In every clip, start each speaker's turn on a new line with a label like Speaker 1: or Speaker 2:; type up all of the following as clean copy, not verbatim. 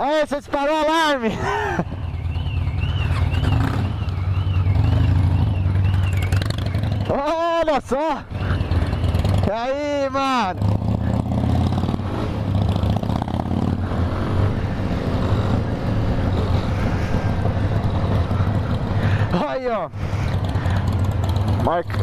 Speaker 1: Aí, você disparou o alarme! Olha só! E aí, mano? Aí, ó.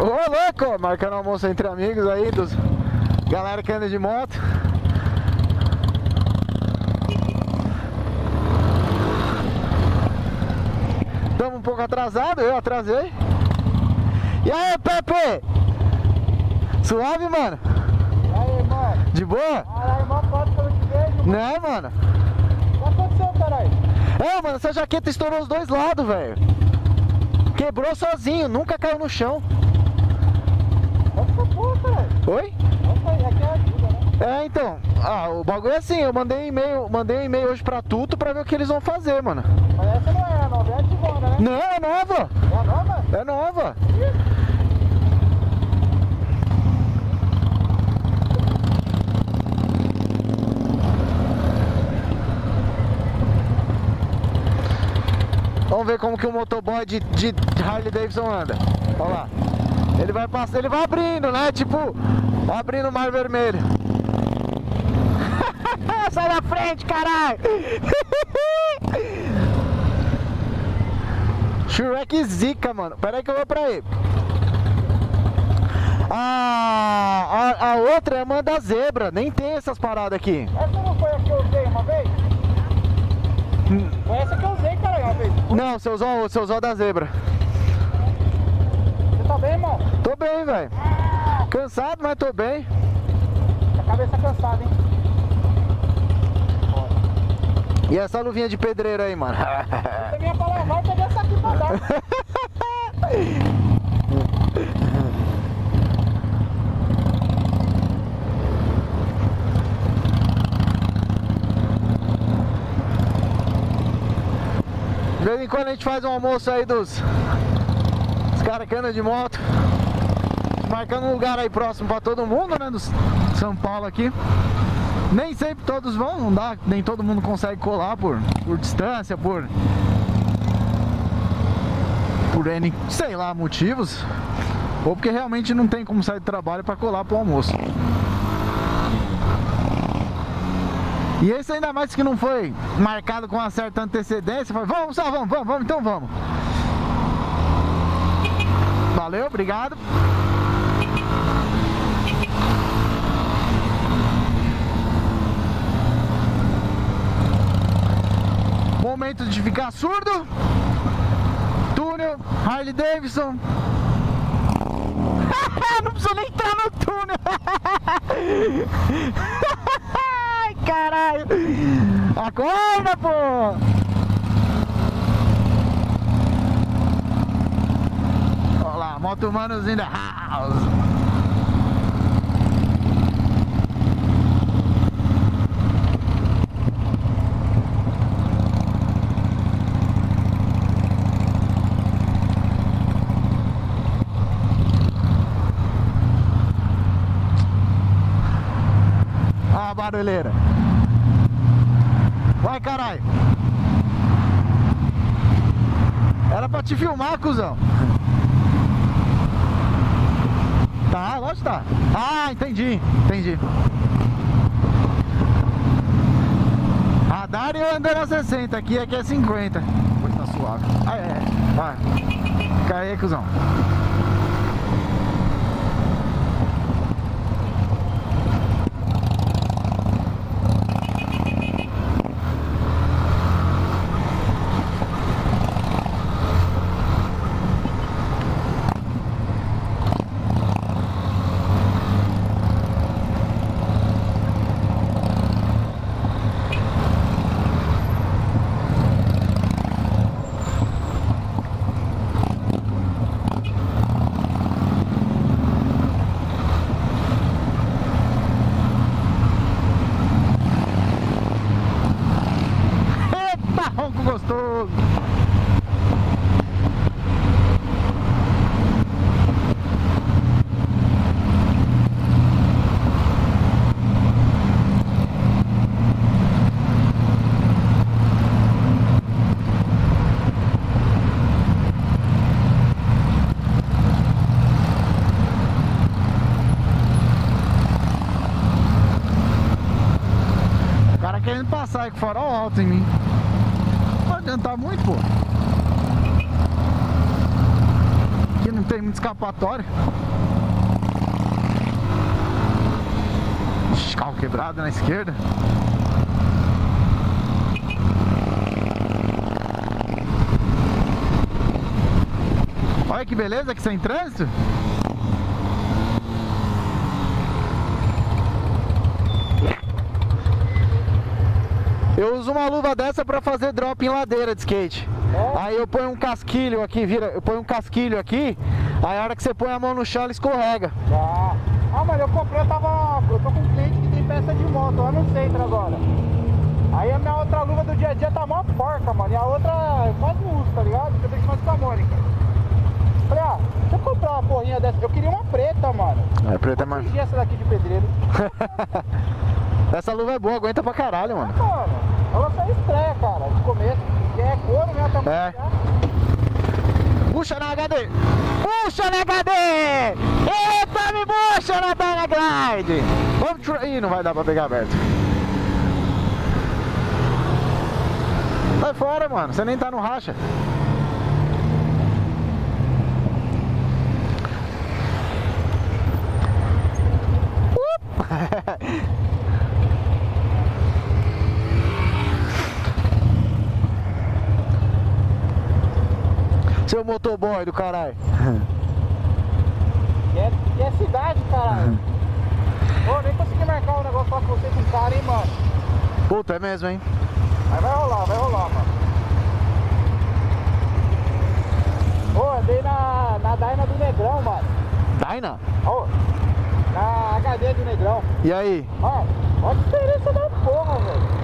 Speaker 1: Ô, louco! Marcando almoço entre amigos aí, dos galera que anda de moto. Estamos um pouco atrasado, eu atrasei. E aí, Pepe? Suave, mano?
Speaker 2: E aí, mano?
Speaker 1: De boa?
Speaker 2: Caralho, mó foto que eu não te vejo.
Speaker 1: Não, mano.
Speaker 2: O que aconteceu, caralho?
Speaker 1: É, mano, essa jaqueta estourou os dois lados, velho. Quebrou sozinho, nunca caiu no chão.
Speaker 2: Olha essa porra, caralho.
Speaker 1: Oi?
Speaker 2: Nossa, aqui é ajuda, né?
Speaker 1: É, então. O bagulho é assim, eu mandei um e-mail hoje pra Tuto pra ver o que eles vão fazer, mano.
Speaker 2: Mas essa não é a nova, é a antigona, né?
Speaker 1: Não, é nova.
Speaker 2: É a nova?
Speaker 1: É nova. Vamos ver como que o motoboy de Harley Davidson anda. Olha lá. Ele vai passar, ele vai abrindo, né? Tipo, abrindo o mar vermelho. Sai da frente, caralho! Shrek zica, mano. Pera aí que eu vou pra aí. A outra é a Manda Zebra. Nem tem essas paradas aqui.
Speaker 2: Essa não foi a que eu usei uma vez? Foi essa que eu usei, caralho, uma vez.
Speaker 1: Não, você usou a da Zebra.
Speaker 2: Você tá bem, irmão?
Speaker 1: Tô bem, velho. Cansado, mas tô bem.
Speaker 2: A cabeça cansada, hein?
Speaker 1: E essa luvinha de pedreiro aí, mano?
Speaker 2: Você vinha pra lavar e peguei essa aqui pra dar.
Speaker 1: De vez em quando a gente faz um almoço aí dos caras que andam de moto. Marcando um lugar aí próximo pra todo mundo, né? Do São Paulo aqui. Nem sempre todos vão, não dá, nem todo mundo consegue colar por distância, por N, sei lá, motivos. Ou porque realmente não tem como sair do trabalho pra colar pro almoço. E esse ainda mais que não foi marcado com uma certa antecedência. Foi, vamos, só vamos, então vamos. Valeu, obrigado. Momento de ficar surdo. Túnel, Harley Davidson. Não precisa nem entrar no túnel. Ai, caralho. Acorda, pô. Olha lá, Moto Manos in the house. Barulheira. Vai, caralho. Era pra te filmar, cuzão. Tá, lógico que tá. Ah, entendi. Radar e eu andando a 60. Aqui é 50. Hoje tá suave. Ah, é. Vai. Fica aí, cuzão. Gostoso. querendo passar aí com o farol alto em mim. Não vai adiantar muito, pô. Aqui não tem muito escapatório. Ixi, carro quebrado na esquerda. Olha que beleza que sem trânsito. Eu uso uma luva dessa pra fazer drop em ladeira de skate. Aí eu ponho um casquilho aqui, eu ponho um casquilho aqui, aí a hora que você põe a mão no chão ela escorrega.
Speaker 2: Ah, mano, eu comprei, eu tô com um cliente que tem peça de moto lá no centro agora. Aí a minha outra luva do dia a dia tá mó porca, mano, e a outra eu quase não uso, tá ligado? Porque eu deixo mais com a Mônica. Falei, deixa eu comprar uma porrinha dessa, eu queria uma preta, mano.
Speaker 1: É, preta é mais...
Speaker 2: Eu essa daqui de pedreiro.
Speaker 1: Essa luva é boa, aguenta pra caralho, mano.
Speaker 2: Mano, ela só estreia, cara, de começo. Que é couro, né? Tá
Speaker 1: É. Puxa na HD! Puxa na HD! Eita, me puxa na Dynaglide! Vamos Ih, não vai dar pra pegar aberto. Sai fora, mano. Você nem tá no racha. Seu motoboy do caralho.
Speaker 2: Que é cidade, caralho. Ô, nem consegui marcar um negócio lá com você com o cara, hein, mano.
Speaker 1: Puta, é mesmo, hein?
Speaker 2: Mas vai rolar, mano. Ô, andei na Dyna do Negrão, mano.
Speaker 1: Dyna?
Speaker 2: Ô, na HD do Negrão.
Speaker 1: E aí?
Speaker 2: Mano, olha a diferença da porra, velho.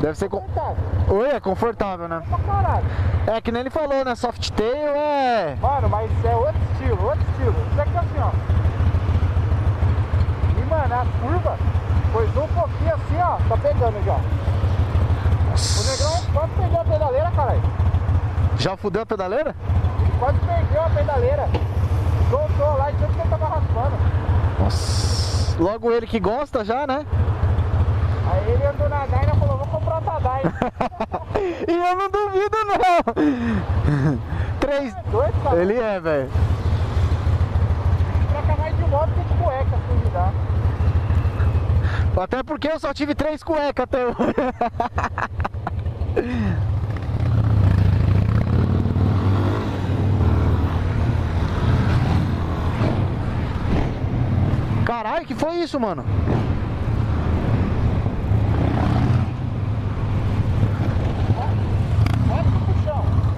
Speaker 1: Deve ser Oi, é confortável, né?
Speaker 2: Pra caralho.
Speaker 1: É que nem ele falou, né? Softail é...
Speaker 2: Mano, mas é outro estilo. Isso aqui é assim, ó. E, mano, a curva, coisou um pouquinho assim, ó. Tá pegando já. O Negrão quase perdeu a pedaleira, caralho.
Speaker 1: Já fudeu a pedaleira?
Speaker 2: Ele quase perdeu a pedaleira. Soltou lá e tanto que ele tava raspando.
Speaker 1: Nossa. Logo ele que gosta já, né?
Speaker 2: Aí ele andou na Dyna e falou, vou comprar outra Dyna.
Speaker 1: E eu não duvido, não. 3...
Speaker 2: Dois, cara.
Speaker 1: Ele é, velho.
Speaker 2: Troca mais de moto que de cueca, se duvidar.
Speaker 1: Até porque eu só tive 3 cuecas até hoje. Caralho, que foi isso, mano?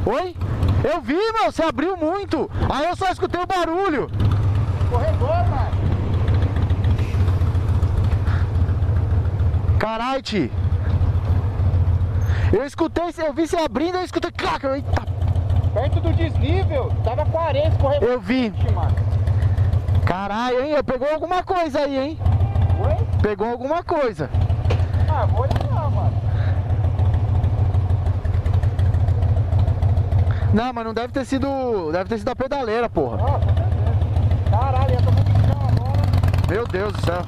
Speaker 1: Oi? Eu vi, meu, você abriu muito. Aí eu só escutei o barulho.
Speaker 2: Corredor, mano.
Speaker 1: Caralho, Ti. Eu escutei, eu vi você abrindo, eu escutei. Eita.
Speaker 2: Perto do desnível, tava 40, corredor.
Speaker 1: Eu vi.
Speaker 2: Mano.
Speaker 1: Caralho, hein? Pegou alguma coisa aí, hein?
Speaker 2: Oi?
Speaker 1: Pegou alguma coisa.
Speaker 2: Ah, vou olhar, mano.
Speaker 1: Não, mas não deve ter sido. Deve ter sido a pedaleira, porra.
Speaker 2: Ó, com certeza. Caralho, eu tô muito de chão agora.
Speaker 1: Meu Deus do céu.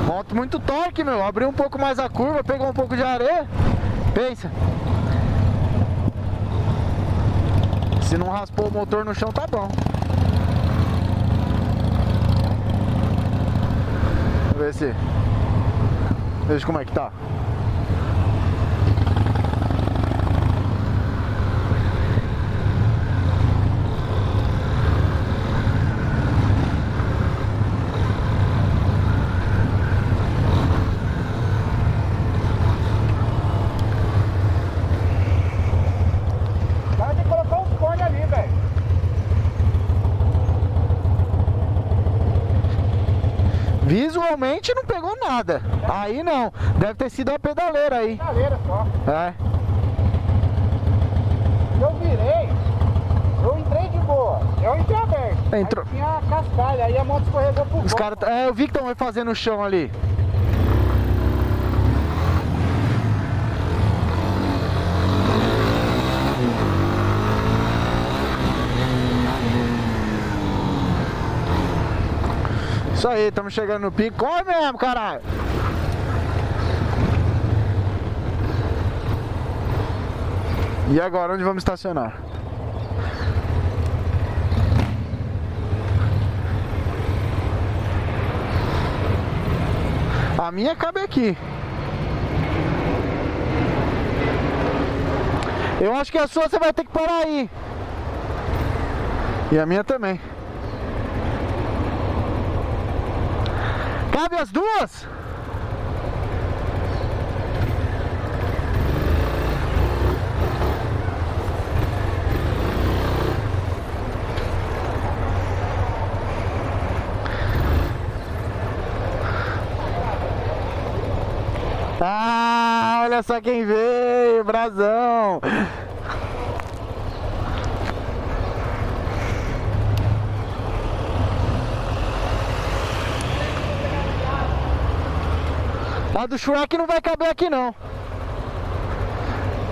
Speaker 1: Moto muito torque, meu. Abriu um pouco mais a curva, pegou um pouco de areia. Pensa. Se não raspou o motor no chão, tá bom. Vamos ver se... Veja como é que tá. Visualmente não pegou nada. Aí não. Deve ter sido a pedaleira aí.
Speaker 2: Pedaleira só.
Speaker 1: É.
Speaker 2: Eu virei. Eu entrei de boa. Eu entrei aberto.
Speaker 1: Entrou.
Speaker 2: Aí tinha a cascalha. Aí a moto escorregou pro
Speaker 1: Os
Speaker 2: bom.
Speaker 1: caras... eu vi que estão refazendo o chão ali. Isso aí, estamos chegando no pico. Corre mesmo, caralho! E agora, onde vamos estacionar? A minha cabe aqui. Eu acho que a sua você vai ter que parar aí. E a minha também. Cabe as duas? Ah, olha só quem veio, brasão. A do Shrek não vai caber aqui não.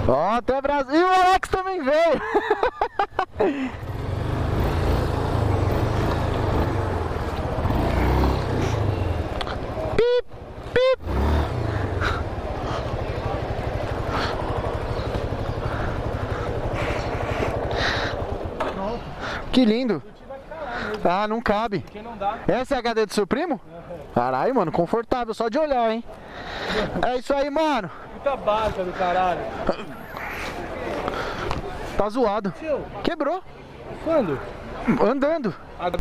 Speaker 1: Ó, até Brasil. E o Alex também veio. Pip, pip. Que lindo. Ah, não cabe.
Speaker 2: Porque não dá.
Speaker 1: Essa é a HD do seu primo? Caralho, mano, confortável, só de olhar, hein? É isso aí, mano.
Speaker 2: Puta baixa do caralho.
Speaker 1: Tá zoado. Quebrou.
Speaker 2: Quando?
Speaker 1: Andando.